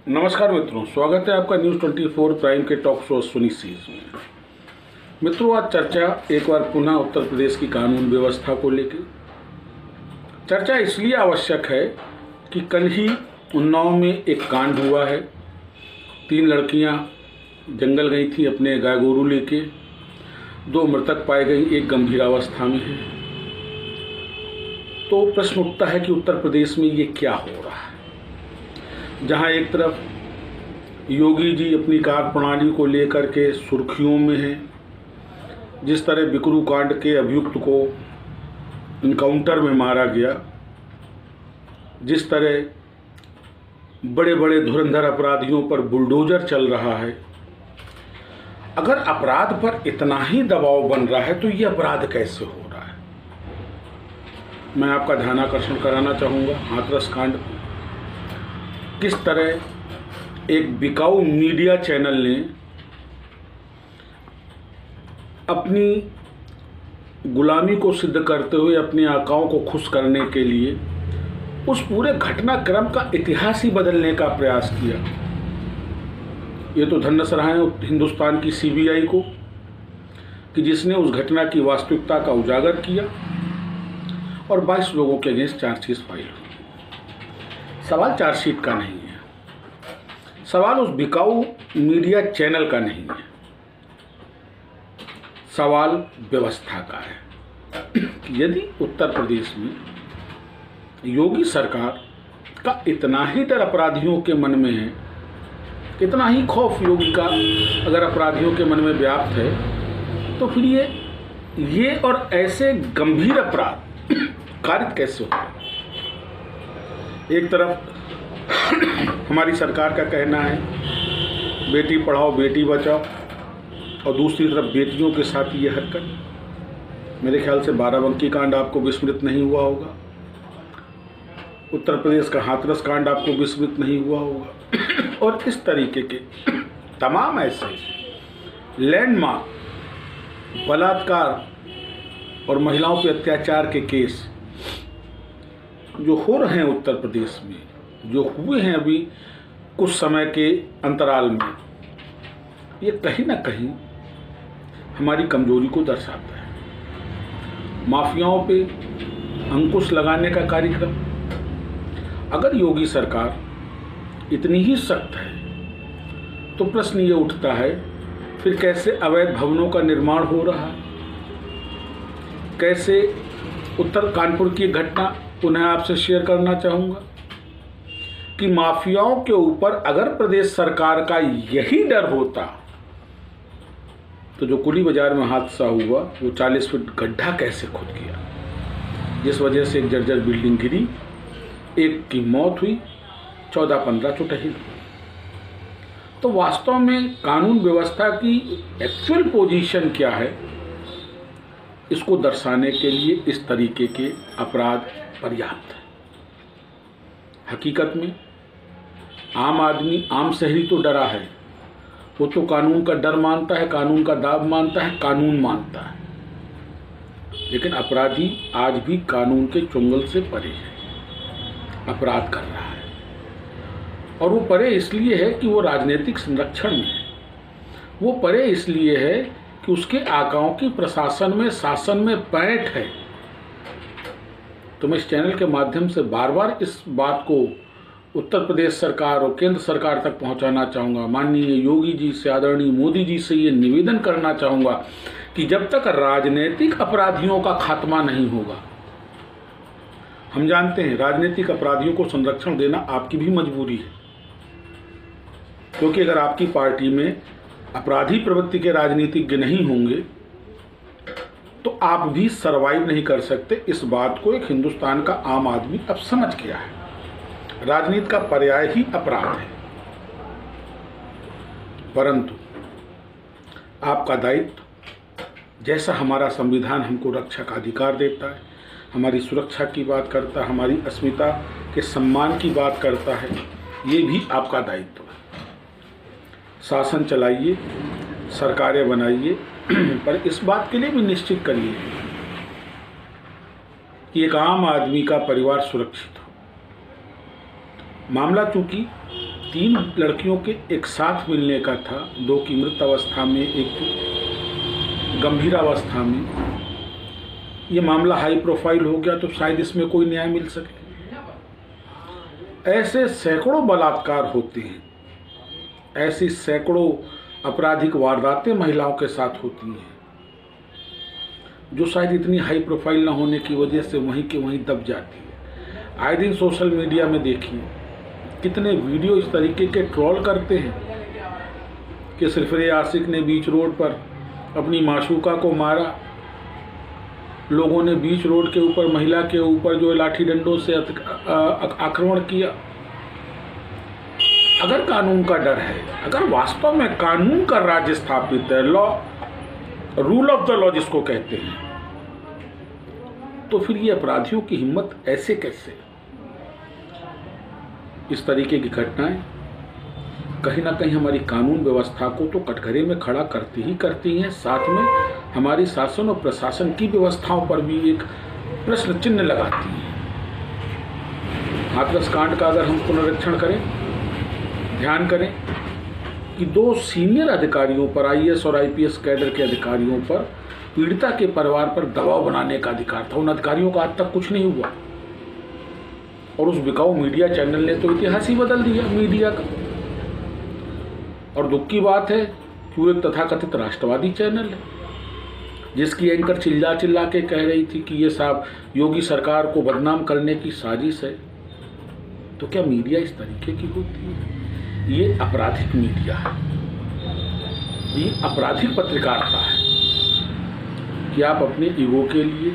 नमस्कार मित्रों, स्वागत है आपका न्यूज़ 24 प्राइम के टॉक शो अश्विनी सीज में। मित्रों, आज चर्चा एक बार पुनः उत्तर प्रदेश की कानून व्यवस्था को लेकर। चर्चा इसलिए आवश्यक है कि कल ही उन्नाव में एक कांड हुआ है। 3 लड़कियां जंगल गई थी अपने गाय गोरू लेके, 2 मृतक पाई गई, एक गंभीर अवस्था में है। तो प्रश्न उठता है कि उत्तर प्रदेश में ये क्या हो रहा है, जहां एक तरफ योगी जी अपनी कार्यप्रणाली को लेकर के सुर्खियों में हैं। जिस तरह बिकरू कांड के अभियुक्त को इनकाउंटर में मारा गया, जिस तरह बड़े बड़े धुरंधर अपराधियों पर बुलडोजर चल रहा है, अगर अपराध पर इतना ही दबाव बन रहा है तो ये अपराध कैसे हो रहा है। मैं आपका ध्यानाकर्षण कराना चाहूँगा हाथरस कांड पर। किस तरह एक बिकाऊ मीडिया चैनल ने अपनी गुलामी को सिद्ध करते हुए अपने आकाओं को खुश करने के लिए उस पूरे घटनाक्रम का इतिहास ही बदलने का प्रयास किया। ये तो धन्य सराहना हिंदुस्तान की सीबीआई को कि जिसने उस घटना की वास्तविकता का उजागर किया और 22 लोगों के अगेंस्ट चार्जशीट फाइल हुई। सवाल चार्जशीट का नहीं है, सवाल उस बिकाऊ मीडिया चैनल का नहीं है, सवाल व्यवस्था का है। यदि उत्तर प्रदेश में योगी सरकार का इतना ही डर अपराधियों के मन में है, इतना ही खौफ योगी का अगर अपराधियों के मन में व्याप्त है, तो फिर ये और ऐसे गंभीर अपराध कारित कैसे हो। एक तरफ हमारी सरकार का कहना है बेटी पढ़ाओ बेटी बचाओ, और दूसरी तरफ बेटियों के साथ ये हरकत। मेरे ख्याल से बाराबंकी कांड आपको विस्मृत नहीं हुआ होगा, उत्तर प्रदेश का हाथरस कांड आपको विस्मृत नहीं हुआ होगा, और इस तरीके के तमाम ऐसे लैंडमार्क बलात्कार और महिलाओं पर अत्याचार के केस जो हो रहे हैं उत्तर प्रदेश में, जो हुए हैं अभी कुछ समय के अंतराल में, ये कहीं ना कहीं हमारी कमजोरी को दर्शाता है। माफियाओं पे अंकुश लगाने का कार्यक्रम। अगर योगी सरकार इतनी ही सख्त है तो प्रश्न ये उठता है फिर कैसे अवैध भवनों का निर्माण हो रहा है, कैसे उत्तर कानपुर की घटना पुनः आपसे शेयर करना चाहूँगा कि माफियाओं के ऊपर अगर प्रदेश सरकार का यही डर होता तो जो कुली बाजार में हादसा हुआ वो 40 फीट गड्ढा कैसे खुद गया, जिस वजह से एक जर्जर बिल्डिंग गिरी, एक की मौत हुई, 14-15 चुटहिल। तो वास्तव में कानून व्यवस्था की एक्चुअल पोजीशन क्या है, इसको दर्शाने के लिए इस तरीके के अपराध पर्याप्त है। हकीकत में आम आदमी, आम शहरी तो डरा है, वो तो कानून का डर मानता है, कानून का दाब मानता है, कानून मानता है। लेकिन अपराधी आज भी कानून के चुंगल से परे है, अपराध कर रहा है। और वो परे इसलिए है कि वो राजनीतिक संरक्षण में है, वो परे इसलिए है कि उसके आकाओं की प्रशासन में, शासन में पैठ है। तो मैं इस चैनल के माध्यम से बार बार इस बात को उत्तर प्रदेश सरकार और केंद्र सरकार तक पहुंचाना चाहूँगा। माननीय योगी जी से, आदरणीय मोदी जी से ये निवेदन करना चाहूँगा कि जब तक राजनीतिक अपराधियों का खात्मा नहीं होगा, हम जानते हैं राजनीतिक अपराधियों को संरक्षण देना आपकी भी मजबूरी है, क्योंकि अगर आपकी पार्टी में अपराधी प्रवृत्ति के राजनीतिज्ञ नहीं होंगे तो आप भी सरवाइव नहीं कर सकते। इस बात को एक हिंदुस्तान का आम आदमी अब समझ गया है। राजनीति का पर्याय ही अपराध है। परंतु आपका दायित्व, जैसा हमारा संविधान हमको रक्षा का अधिकार देता है, हमारी सुरक्षा की बात करता है, हमारी अस्मिता के सम्मान की बात करता है, ये भी आपका दायित्व है। शासन चलाइए, सरकारें बनाइए, पर इस बात के लिए भी निश्चित करिए कि एक आम आदमी का परिवार सुरक्षित हो। मामला चूंकि 3 लड़कियों के एक साथ मिलने का था, 2 की मृत अवस्था में, एक गंभीर अवस्था में, ये मामला हाई प्रोफाइल हो गया तो शायद इसमें कोई न्याय मिल सके। ऐसे सैकड़ों बलात्कार होते हैं, ऐसी सैकड़ों आपराधिक वारदातें महिलाओं के साथ होती हैं जो शायद इतनी हाई प्रोफाइल ना होने की वजह से वहीं के वहीं दब जाती है। आए दिन सोशल मीडिया में देखिए कितने वीडियो इस तरीके के ट्रोल करते हैं कि सरफरे आशिक ने बीच रोड पर अपनी माशूका को मारा, लोगों ने बीच रोड के ऊपर महिला के ऊपर जो लाठी डंडों से आक्रमण किया। अगर कानून का डर है, अगर वास्तव में कानून का राज्य स्थापित है, law, rule of the law जिसको कहते हैं, तो फिर ये अपराधियों की हिम्मत ऐसे कैसे? इस तरीके की घटनाएं कहीं ना कहीं हमारी कानून व्यवस्था को तो कटघरे में खड़ा करती हैं, साथ में हमारी शासन और प्रशासन की व्यवस्थाओं पर भी एक प्रश्न चिन्ह लगाती हैं। हाथरस कांड का अगर हम पुनरीक्षण करें, ध्यान करें कि 2 सीनियर अधिकारियों पर, आईएएस और आईपीएस कैडर के अधिकारियों पर पीड़िता के परिवार पर दबाव बनाने का अधिकार था। उन अधिकारियों का आज तक कुछ नहीं हुआ और उस बिकाऊ मीडिया चैनल ने तो इतिहास ही बदल दिया मीडिया का। और दुख की बात है कि वो एक तथाकथित राष्ट्रवादी चैनल है जिसकी एंकर चिल्ला चिल्ला के कह रही थी कि ये साहब योगी सरकार को बदनाम करने की साजिश है। तो क्या मीडिया इस तरीके की होती है? ये आपराधिक मीडिया है, ये आपराधिक पत्रकारिता है कि आप अपने ईगो के लिए,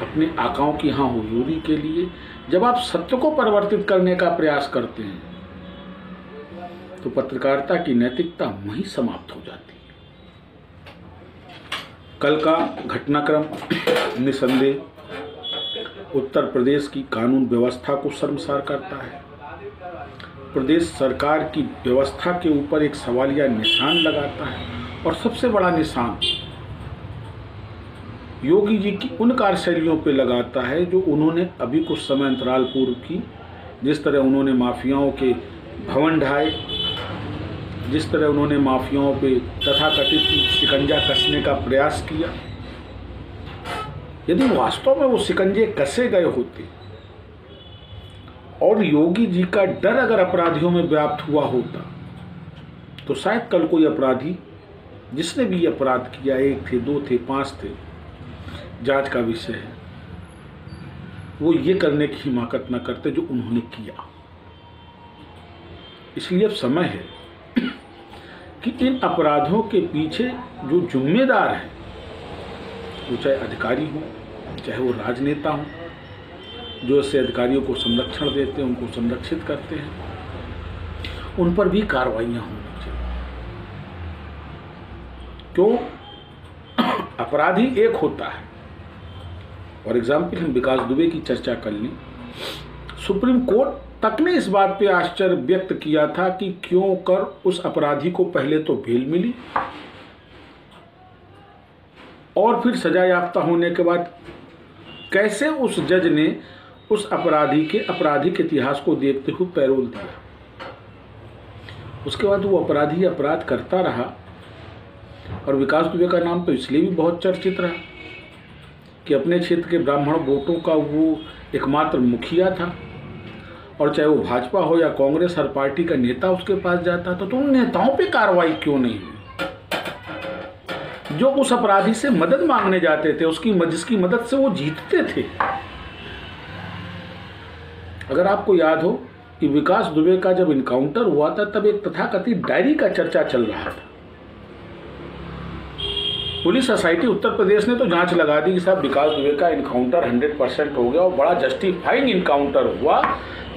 अपने आकाओं की यहाँ हुजूरी के लिए जब आप सत्य को परिवर्तित करने का प्रयास करते हैं तो पत्रकारिता की नैतिकता वहीं समाप्त हो जाती है। कल का घटनाक्रम निसंदेह उत्तर प्रदेश की कानून व्यवस्था को शर्मसार करता है। प्रदेश सरकार की व्यवस्था के ऊपर एक सवालिया निशान लगाता है और सबसे बड़ा निशान योगी जी की उन कार्यशैलियों पे लगाता है जो उन्होंने अभी कुछ समय अंतराल पूर्व की। जिस तरह उन्होंने माफियाओं के भवन ढाए, जिस तरह उन्होंने माफियाओं पे तथाकथित शिकंजा कसने का प्रयास किया, यदि वास्तव में वो शिकंजे कसे गए होते और योगी जी का डर अगर अपराधियों में व्याप्त हुआ होता तो शायद कल कोई अपराधी जिसने भी अपराध किया, 1 थे, 2 थे, 5 थे, जांच का विषय है, वो ये करने की हिमाकत न करते जो उन्होंने किया। इसलिए अब समय है कि इन अपराधों के पीछे जो जिम्मेदार हैं, वो चाहे अधिकारी हो, चाहे वो राजनेता हो, जो ऐसे अधिकारियों को संरक्षण देते हैं, उनको संरक्षित करते हैं, उन पर भी कार्रवाइयाँ होनी चाहिए। क्यों? अपराधी एक होता है। फॉर एग्जाम्पल हम विकास दुबे की चर्चा कर लें। सुप्रीम कोर्ट तक ने इस बात पे आश्चर्य व्यक्त किया था कि क्यों कर उस अपराधी को पहले तो बेल मिली और फिर सजा याफ्ता होने के बाद कैसे उस जज ने उस अपराधी के आपराधिक इतिहास को देखते हुए पैरोल दिया। उसके बाद वो अपराधी अपराध करता रहा और विकास दुबे का नाम तो इसलिए भी बहुत चर्चित रहा कि अपने क्षेत्र के ब्राह्मण वोटों का वो एकमात्र मुखिया था और चाहे वो भाजपा हो या कांग्रेस, हर पार्टी का नेता उसके पास जाता था। तो उन नेताओं पे कार्रवाई क्यों नहीं हुई जो उस अपराधी से मदद मांगने जाते थे, जिसकी मदद से वो जीतते थे? अगर आपको याद हो कि विकास दुबे का जब इनकाउंटर हुआ था तब एक तथाकथित डायरी का चर्चा चल रहा था। पुलिस सोसाइटी उत्तर प्रदेश ने तो जांच लगा दी कि साहब विकास दुबे का इनकाउंटर 100% हो गया और बड़ा जस्टिफाइंग इनकाउंटर हुआ।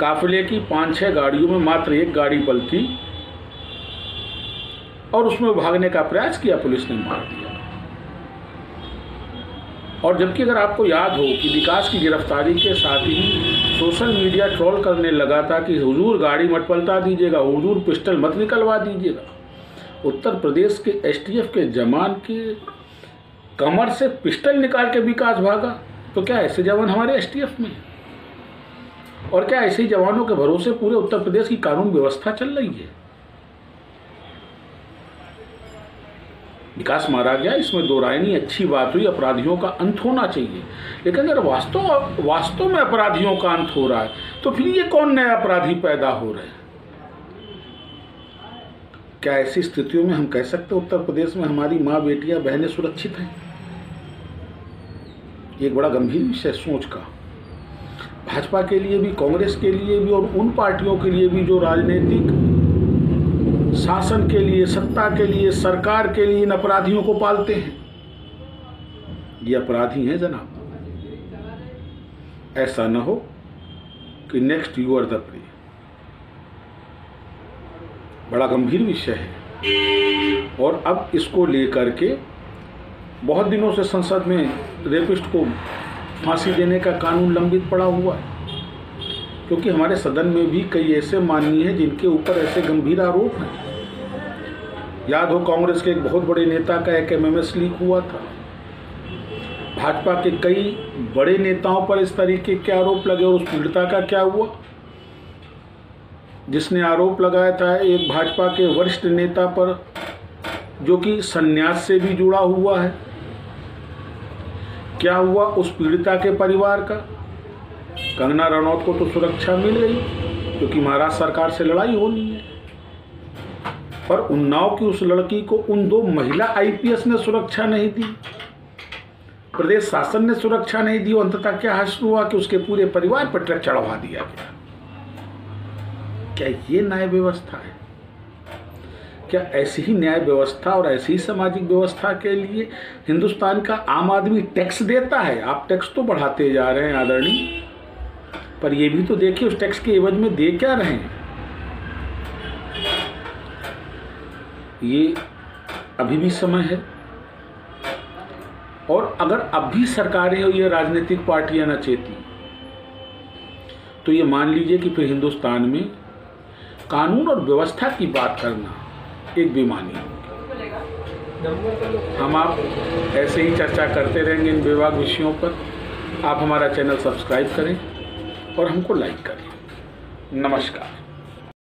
काफिले की 5-6 गाड़ियों में मात्र एक गाड़ी पलटी और उसमें भागने का प्रयास किया, पुलिस ने मार दिया। और जबकि अगर आपको याद हो कि विकास की गिरफ्तारी के साथ ही सोशल मीडिया ट्रोल करने लगा था कि हुजूर गाड़ी मत पलटा दीजिएगा, हुजूर पिस्टल मत निकलवा दीजिएगा। उत्तर प्रदेश के एसटीएफ के जवान के कमर से पिस्टल निकाल के विकास भागा। तो क्या ऐसे जवान हमारे एसटीएफ में? और क्या ऐसे ही जवानों के भरोसे पूरे उत्तर प्रदेश की कानून व्यवस्था चल रही है? विकास मारा गया, इसमें दो राय नहीं, अच्छी बात हुई, अपराधियों का अंत होना चाहिए। लेकिन अगर वास्तव में अपराधियों का अंत हो रहा है तो फिर ये कौन नए अपराधी पैदा हो रहे हैं? क्या ऐसी स्थितियों में हम कह सकते हैं उत्तर प्रदेश में हमारी माँ, बेटियां, बहनें सुरक्षित हैं? एक बड़ा गंभीर विषय सोच का, भाजपा के लिए भी, कांग्रेस के लिए भी और उन पार्टियों के लिए भी जो राजनीतिक शासन के लिए, सत्ता के लिए, सरकार के लिए इन अपराधियों को पालते हैं। ये अपराधी हैं जनाब। ऐसा न हो कि next you are the prey. बड़ा गंभीर विषय है और अब इसको लेकर के बहुत दिनों से संसद में रेपिस्ट को फांसी देने का कानून लंबित पड़ा हुआ है, क्योंकि हमारे सदन में भी कई ऐसे माननीय हैं जिनके ऊपर ऐसे गंभीर आरोप हैं। याद हो, कांग्रेस के एक बहुत बड़े नेता का एक एमएमएस लीक हुआ था। भाजपा के कई बड़े नेताओं पर इस तरीके के आरोप लगे और उस पीड़िता का क्या हुआ? जिसने आरोप लगाया था एक भाजपा के वरिष्ठ नेता पर जो कि संन्यास से भी जुड़ा हुआ है, क्या हुआ उस पीड़िता के परिवार का? कंगना रनौत को तो सुरक्षा मिल गई क्योंकि महाराष्ट्र सरकार से लड़ाई होनी है, पर उन्नाव की उस लड़की को उन दो महिला आईपीएस ने सुरक्षा नहीं दी, प्रदेश शासन ने सुरक्षा नहीं दी। अंततः क्या हासिल हुआ कि उसके पूरे परिवार पर ट्रक चढ़वा दिया गया। क्या ये न्याय व्यवस्था है? क्या ऐसी ही न्याय व्यवस्था और ऐसी ही सामाजिक व्यवस्था के लिए हिंदुस्तान का आम आदमी टैक्स देता है? आप टैक्स तो बढ़ाते जा रहे हैं आदरणीय, पर ये भी तो देखिए उस टैक्स के एवज में दे क्या रहे हैं। ये अभी भी समय है, और अगर अब भी सरकारें और ये राजनीतिक पार्टियां न चेती तो ये मान लीजिए कि फिर हिंदुस्तान में कानून और व्यवस्था की बात करना एक बेईमानी होगी। हम आप ऐसे ही चर्चा करते रहेंगे इन बेबाक विषयों पर। आप हमारा चैनल सब्सक्राइब करें और हमको लाइक करें। नमस्कार।